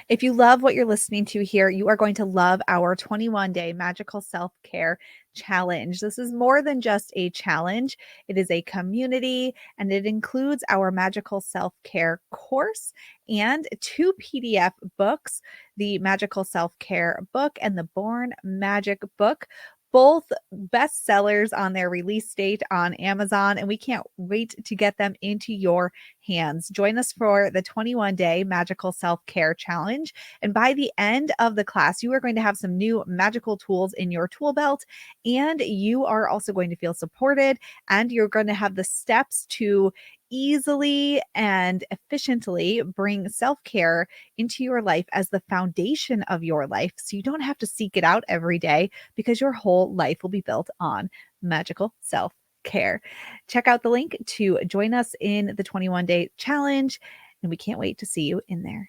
If you love what you're listening to here, you are going to love our 21-day magical self-care challenge. This is more than just a challenge. It is a community, and it includes our magical self-care course and 2 PDF books, the Magical Self-Care book and the Born Magic book. Both bestsellers on their release date on Amazon, and we can't wait to get them into your hands. Join us for the 21-day magical self-care challenge. And by the end of the class, you are going to have some new magical tools in your tool belt, and you are also going to feel supported, and you're going to have the steps to easily and efficiently bring self-care into your life as the foundation of your life, so you don't have to seek it out every day, because your whole life will be built on magical self-care. Check out the link to join us in the 21-day challenge, and we can't wait to see you in there.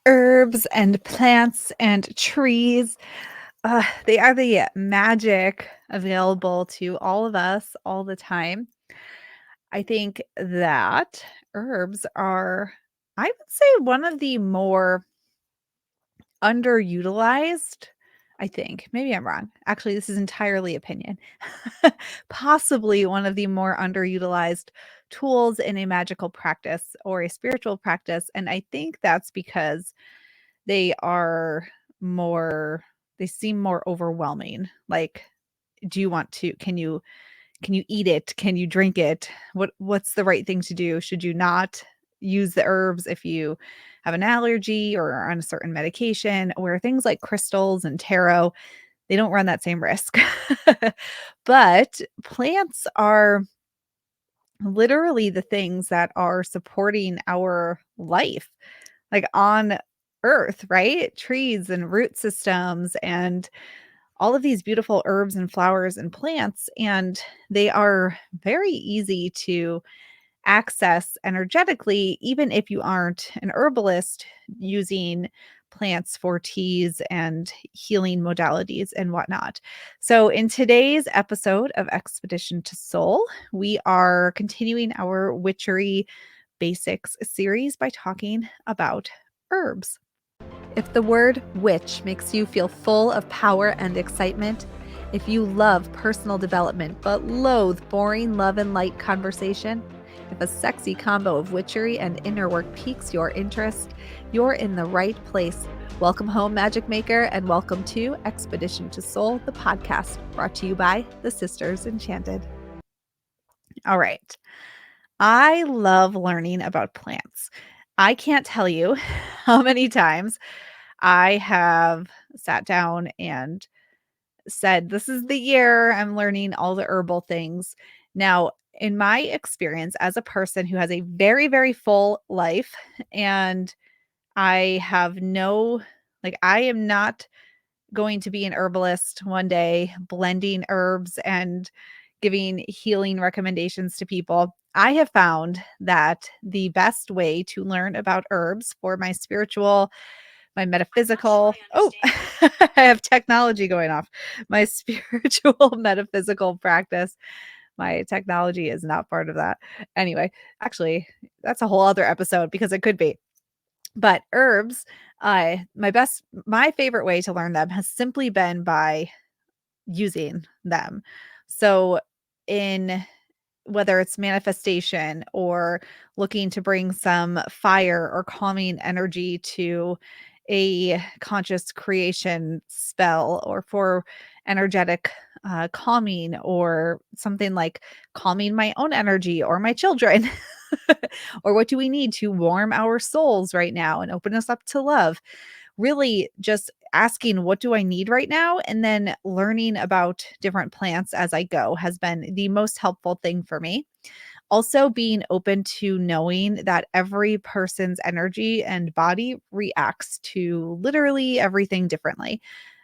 Herbs and plants and trees, they are the magic available to all of us all the time. I think that herbs are, I would say, one of the more underutilized. I think. Maybe I'm wrong. Actually, this is entirely opinion. Possibly one of the more underutilized tools in a magical practice or a spiritual practice. And I think that's because they are more, they seem more overwhelming. Like, do you want to, can you eat it? Can you drink it? What's the right thing to do? Should you not use the herbs if you have an allergy or are on a certain medication? Where things like crystals and tarot, they don't run that same risk. But plants are literally the things that are supporting our life, like on earth, right? Trees and root systems and all of these beautiful herbs and flowers and plants. And they are very easy to access energetically, even if you aren't an herbalist using plants for teas and healing modalities and whatnot. So, in today's episode of Expedition to Soul, we are continuing our witchery basics series by talking about herbs. If the word witch makes you feel full of power and excitement, if you love personal development but loathe boring love and light conversation, if a sexy combo of witchery and inner work piques your interest, you're in the right place. Welcome home, Magic Maker, and welcome to Expedition to Soul, the podcast brought to you by the Sisters Enchanted. All right. I love learning about plants. I can't tell you how many times I have sat down and said, this is the year I'm learning all the herbal things. Now, in my experience as a person who has a very, very full life, and I have no, like, I am not going to be an herbalist one day, blending herbs and giving healing recommendations to people. I have found that the best way to learn about herbs for my spiritual, my metaphysical, oh, I have technology going off. My spiritual metaphysical practice. My technology is not part of that. Anyway, actually, that's a whole other episode because it could be. But herbs, my favorite way to learn them has simply been by using them. So in whether it's manifestation or looking to bring some fire or calming energy to a conscious creation spell, or for energetic calming, or something like calming my own energy or my children. Or what do we need to warm our souls right now and open us up to love? Really just asking, what do I need right now? And then learning about different plants as I go has been the most helpful thing for me. Also, being open to knowing that every person's energy and body reacts to literally everything differently.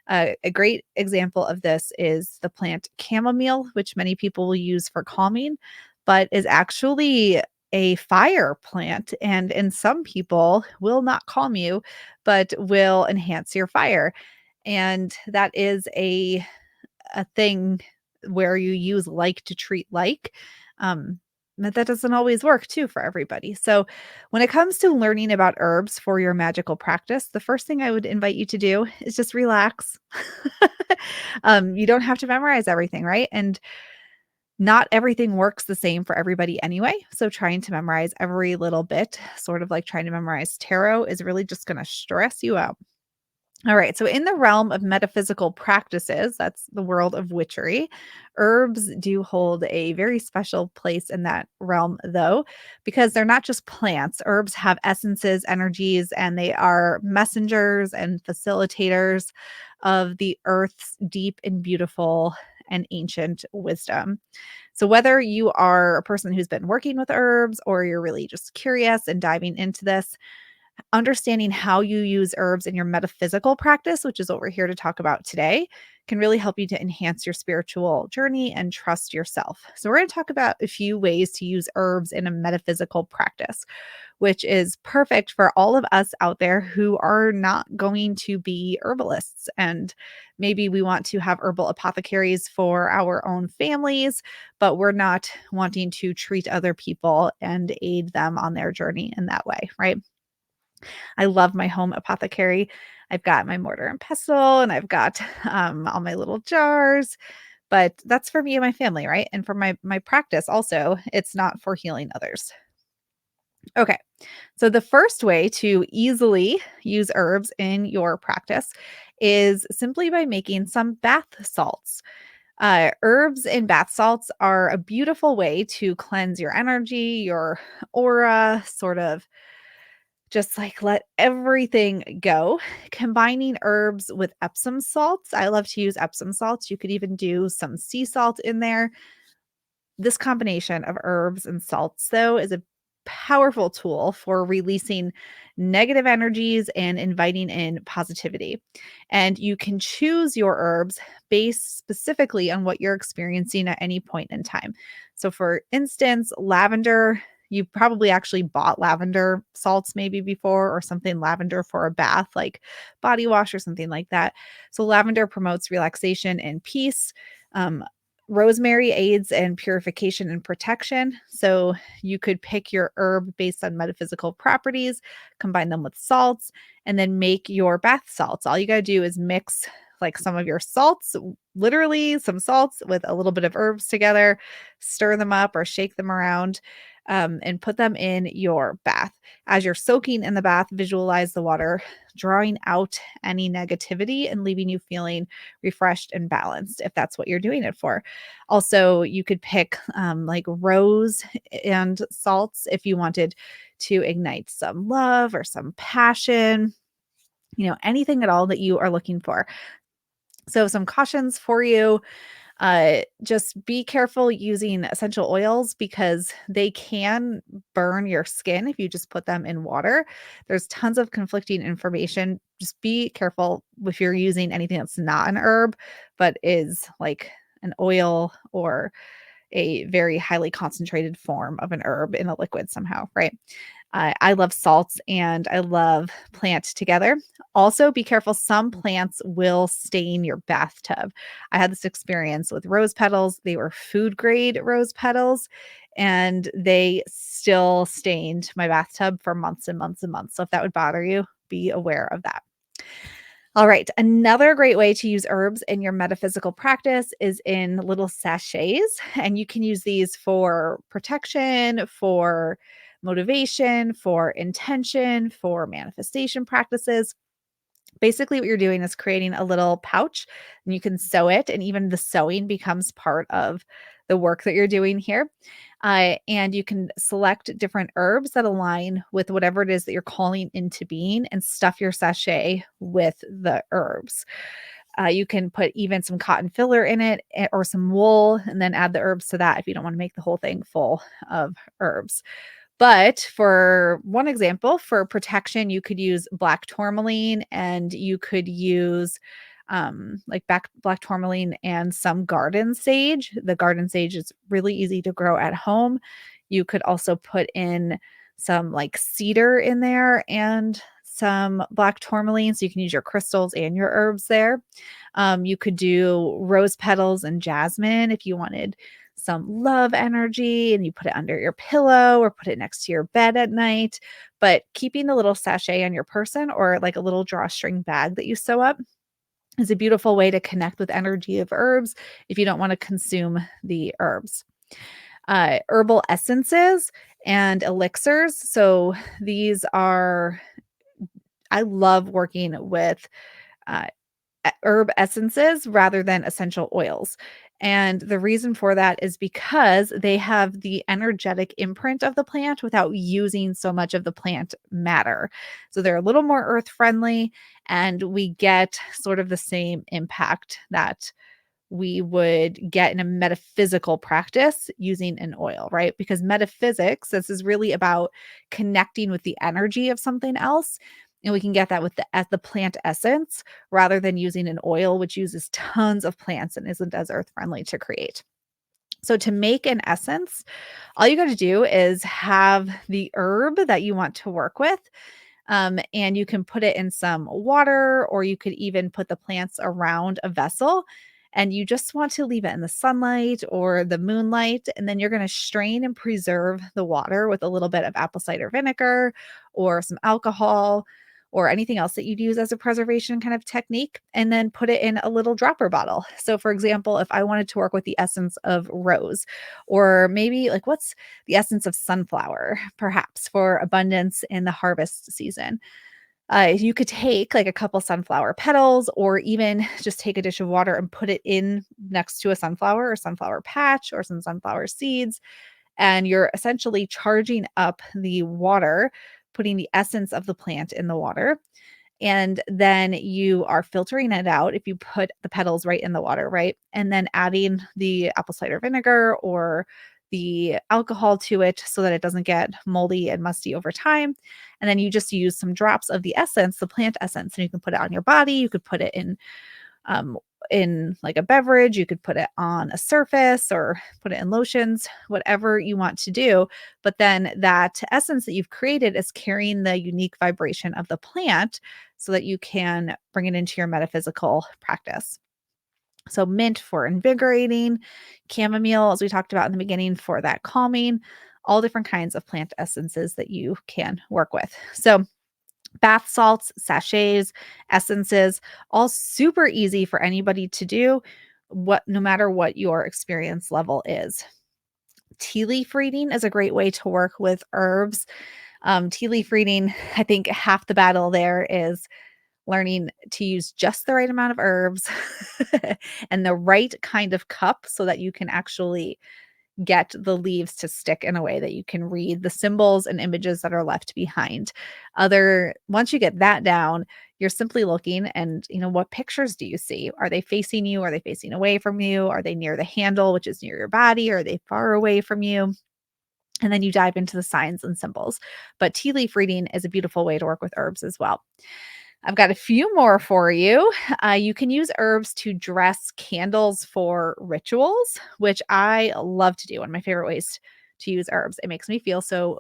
A great example of this is the plant chamomile, which many people will use for calming, but is actually a fire plant. And in some people will not calm you, but will enhance your fire. And that is a thing where you use like to treat like. Um, but that doesn't always work too for everybody. So, when it comes to learning about herbs for your magical practice, the first thing I would invite you to do is just relax. You don't have to memorize everything, right? And not everything works the same for everybody anyway. So, trying to memorize every little bit, sort of like trying to memorize tarot, is really just going to stress you out. All right. So, in the realm of metaphysical practices, that's the world of witchery, herbs do hold a very special place in that realm, though, because they're not just plants. Herbs have essences, energies, and they are messengers and facilitators of the earth's deep and beautiful and ancient wisdom. So, whether you are a person who's been working with herbs or you're really just curious and diving into this, understanding how you use herbs in your metaphysical practice, which is what we're here to talk about today, can really help you to enhance your spiritual journey and trust yourself. So, we're going to talk about a few ways to use herbs in a metaphysical practice, which is perfect for all of us out there who are not going to be herbalists. And maybe we want to have herbal apothecaries for our own families, but we're not wanting to treat other people and aid them on their journey in that way, right? I love my home apothecary. I've got my mortar and pestle, and I've got all my little jars, but that's for me and my family, right? And for my practice also, it's not for healing others. Okay. So the first way to easily use herbs in your practice is simply by making some bath salts. Herbs and bath salts are a beautiful way to cleanse your energy, your aura, sort of just like let everything go. Combining herbs with Epsom salts. I love to use Epsom salts. You could even do some sea salt in there. This combination of herbs and salts, though, is a powerful tool for releasing negative energies and inviting in positivity. And you can choose your herbs based specifically on what you're experiencing at any point in time. So, for instance, lavender. You probably actually bought lavender salts maybe before, or something lavender for a bath, like body wash or something like that. So, lavender promotes relaxation and peace. Um, Rosemary aids in purification and protection. So you could pick your herb based on metaphysical properties, combine them with salts, and then make your bath salts. All you got to do is mix like some of your salts, literally some salts with a little bit of herbs together, stir them up or shake them around, and put them in your bath. As you're soaking in the bath, visualize the water drawing out any negativity and leaving you feeling refreshed and balanced if that's what you're doing it for. Also, you could pick like rose and salts if you wanted to ignite some love or some passion, anything at all that you are looking for. So, some cautions for you. Just be careful using essential oils because they can burn your skin if you just put them in water. There's tons of conflicting information. Just be careful if you're using anything that's not an herb, but is like an oil or a very highly concentrated form of an herb in a liquid somehow, right? I love salts and I love plant together. Also, be careful. Some plants will stain your bathtub. I had this experience with rose petals. They were food grade rose petals, and they still stained my bathtub for months and months and months. So, if that would bother you, be aware of that. All right. Another great way to use herbs in your metaphysical practice is in little sachets. And you can use these for protection, for motivation, for intention, for manifestation practices. Basically, what you're doing is creating a little pouch and you can sew it, and even the sewing becomes part of the work that you're doing here. And you can select different herbs that align with whatever it is that you're calling into being and stuff your sachet with the herbs. You can put even some cotton filler in it or some wool and then add the herbs to that if you don't want to make the whole thing full of herbs. But for one example, for protection, you could use black tourmaline and you could use like black tourmaline and some garden sage. The garden sage is really easy to grow at home. You could also put in some like cedar in there and some black tourmaline. So you can use your crystals and your herbs there. You could do rose petals and jasmine if you wanted some love energy and you put it under your pillow or put it next to your bed at night. But keeping the little sachet on your person or like a little drawstring bag that you sew up is a beautiful way to connect with energy of herbs if you don't want to consume the herbs. Herbal essences and elixirs. So these are, I love working with uh, herb essences rather than essential oils. And the reason for that is because they have the energetic imprint of the plant without using so much of the plant matter. So they're a little more earth friendly, and we get sort of the same impact that we would get in a metaphysical practice using an oil, right? Because metaphysics, this is really about connecting with the energy of something else. And we can get that with the plant essence rather than using an oil, which uses tons of plants and isn't as earth friendly to create. So, to make an essence, all you got to do is have the herb that you want to work with. And you can put it in some water, or you could even put the plants around a vessel. And you just want to leave it in the sunlight or the moonlight. And then you're going to strain and preserve the water with a little bit of apple cider vinegar or some alcohol or anything else that you'd use as a preservation kind of technique, and then put it in a little dropper bottle. So, for example, if I wanted to work with the essence of rose, or maybe like what's the essence of sunflower, perhaps for abundance in the harvest season. You could take like a couple sunflower petals, or even just take a dish of water and put it in next to a sunflower or sunflower patch or some sunflower seeds. And you're essentially charging up the water, putting the essence of the plant in the water. And then you are filtering it out if you put the petals right in the water, right? And then adding the apple cider vinegar or the alcohol to it so that it doesn't get moldy and musty over time. And then you just use some drops of the essence, the plant essence, and you can put it on your body. You could put it um, in like a beverage. You could put it on a surface or put it in lotions, whatever you want to do. But then that essence that you've created is carrying the unique vibration of the plant so that you can bring it into your metaphysical practice. So, mint for invigorating, chamomile, as we talked about in the beginning, for that calming, all different kinds of plant essences that you can work with. So, bath salts, sachets, essences, all super easy for anybody to do, no matter what your experience level is. Tea leaf reading is a great way to work with herbs. Tea leaf reading, I think half the battle there is learning to use just the right amount of herbs and the right kind of cup so that you can actually get the leaves to stick in a way that you can read the symbols and images that are left behind. Once you get that down, you're simply looking and, what pictures do you see? Are they facing you? Are they facing away from you? Are they near the handle, which is near your body? Are they far away from you? And then you dive into the signs and symbols. But tea leaf reading is a beautiful way to work with herbs as well. I've got a few more for you. You can use herbs to dress candles for rituals, which I love to do. One of my favorite ways to use herbs. It makes me feel so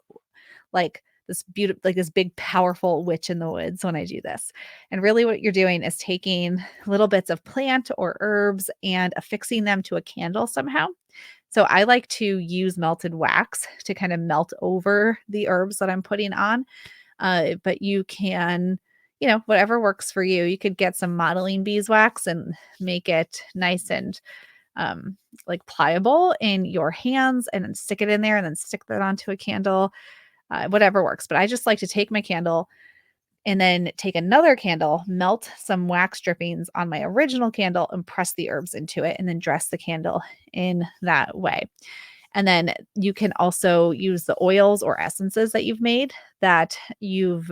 like this big, powerful witch in the woods when I do this. And really, what you're doing is taking little bits of plant or herbs and affixing them to a candle somehow. So I like to use melted wax to kind of melt over the herbs that I'm putting on. But you can, whatever works for you. You could get some modeling beeswax and make it nice and like pliable in your hands, and then stick it in there and then stick that onto a candle, whatever works. But I just like to take my candle and then take another candle, melt some wax drippings on my original candle and press the herbs into it, and then dress the candle in that way. And then you can also use the oils or essences that you've made, that you've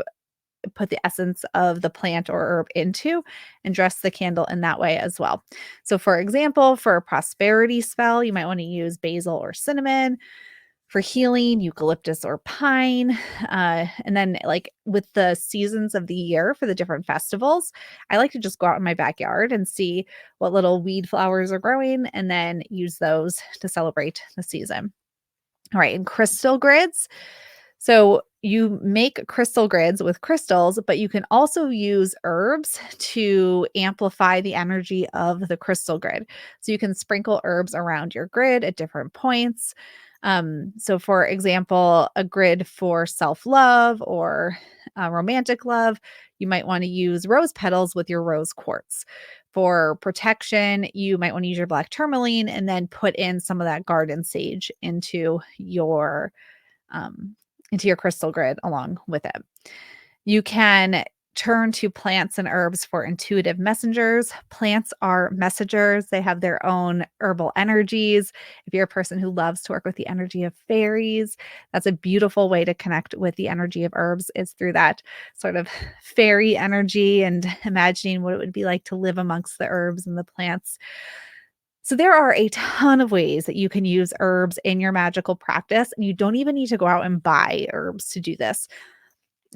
put the essence of the plant or herb into, and dress the candle in that way as well. So, for example, for a prosperity spell, you might want to use basil or cinnamon. For healing, eucalyptus or pine. And then, like with the seasons of the year for the different festivals, I like to just go out in my backyard and see what little weed flowers are growing, and then use those to celebrate the season. All right, and crystal grids. So you make crystal grids with crystals, but you can also use herbs to amplify the energy of the crystal grid. So you can sprinkle herbs around your grid at different points. So, for example, a grid for self love or romantic love, you might want to use rose petals with your rose quartz. For protection, you might want to use your black tourmaline and then put in some of that garden sage um, into your crystal grid along with it. You can turn to plants and herbs for intuitive messengers. Plants are messengers. They have their own herbal energies. If you're a person who loves to work with the energy of fairies, that's a beautiful way to connect with the energy of herbs is through that sort of fairy energy and imagining what it would be like to live amongst the herbs and the plants. So there are a ton of ways that you can use herbs in your magical practice, and you don't even need to go out and buy herbs to do this.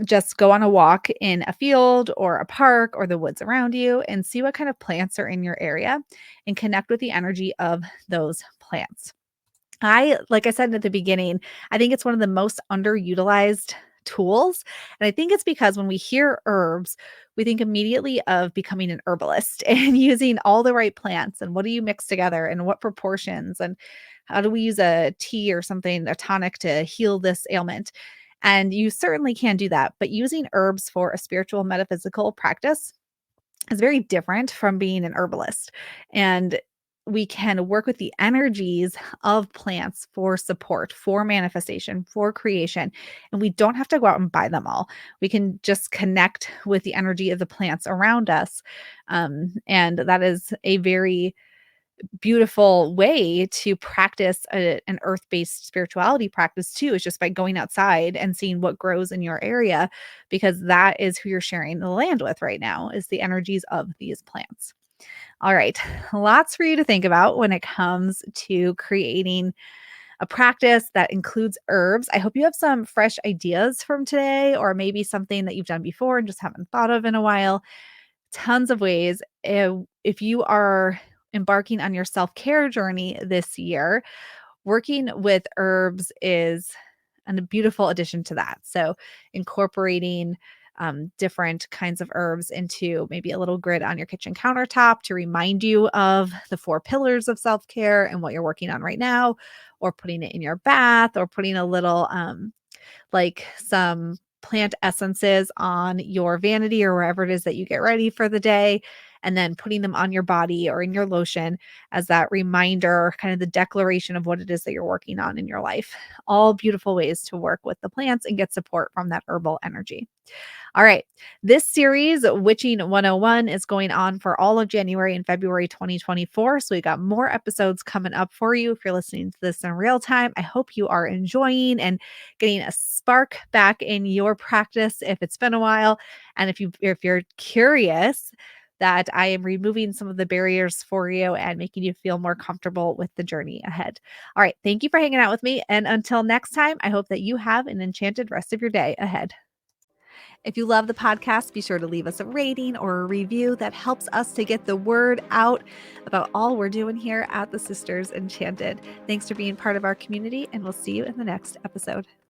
Just go on a walk in a field or a park or the woods around you and see what kind of plants are in your area and connect with the energy of those plants. Like I said at the beginning, I think it's one of the most underutilized tools. And I think it's because when we hear herbs, we think immediately of becoming an herbalist and using all the right plants and what do you mix together and what proportions and how do we use a tea or something, a tonic to heal this ailment. And you certainly can do that. But using herbs for a spiritual metaphysical practice is very different from being an herbalist. And we can work with the energies of plants for support, for manifestation, for creation. And we don't have to go out and buy them all. We can just connect with the energy of the plants around us. And that is a very beautiful way to practice an earth-based spirituality practice too, is just by going outside and seeing what grows in your area, because that is who you're sharing the land with right now, is the energies of these plants. All right, lots for you to think about when it comes to creating a practice that includes herbs. I hope you have some fresh ideas from today, or maybe something that you've done before and just haven't thought of in a while. Tons of ways. If you are embarking on your self-care journey this year, working with herbs is a beautiful addition to that. So, incorporating different kinds of herbs into maybe a little grid on your kitchen countertop to remind you of the four pillars of self care and what you're working on right now, or putting it in your bath, or putting a little like some plant essences on your vanity or wherever it is that you get ready for the day, and then putting them on your body or in your lotion as that reminder, kind of the declaration of what it is that you're working on in your life. All beautiful ways to work with the plants and get support from that herbal energy. All right. This series, Witching 101, is going on for all of January and February 2024. So we got more episodes coming up for you. If you're listening to this in real time, I hope you are enjoying and getting a spark back in your practice if it's been a while. And if you're curious, that I am removing some of the barriers for you and making you feel more comfortable with the journey ahead. All right. Thank you for hanging out with me. And until next time, I hope that you have an enchanted rest of your day ahead. If you love the podcast, be sure to leave us a rating or a review. That helps us to get the word out about all we're doing here at the Sisters Enchanted. Thanks for being part of our community, and we'll see you in the next episode.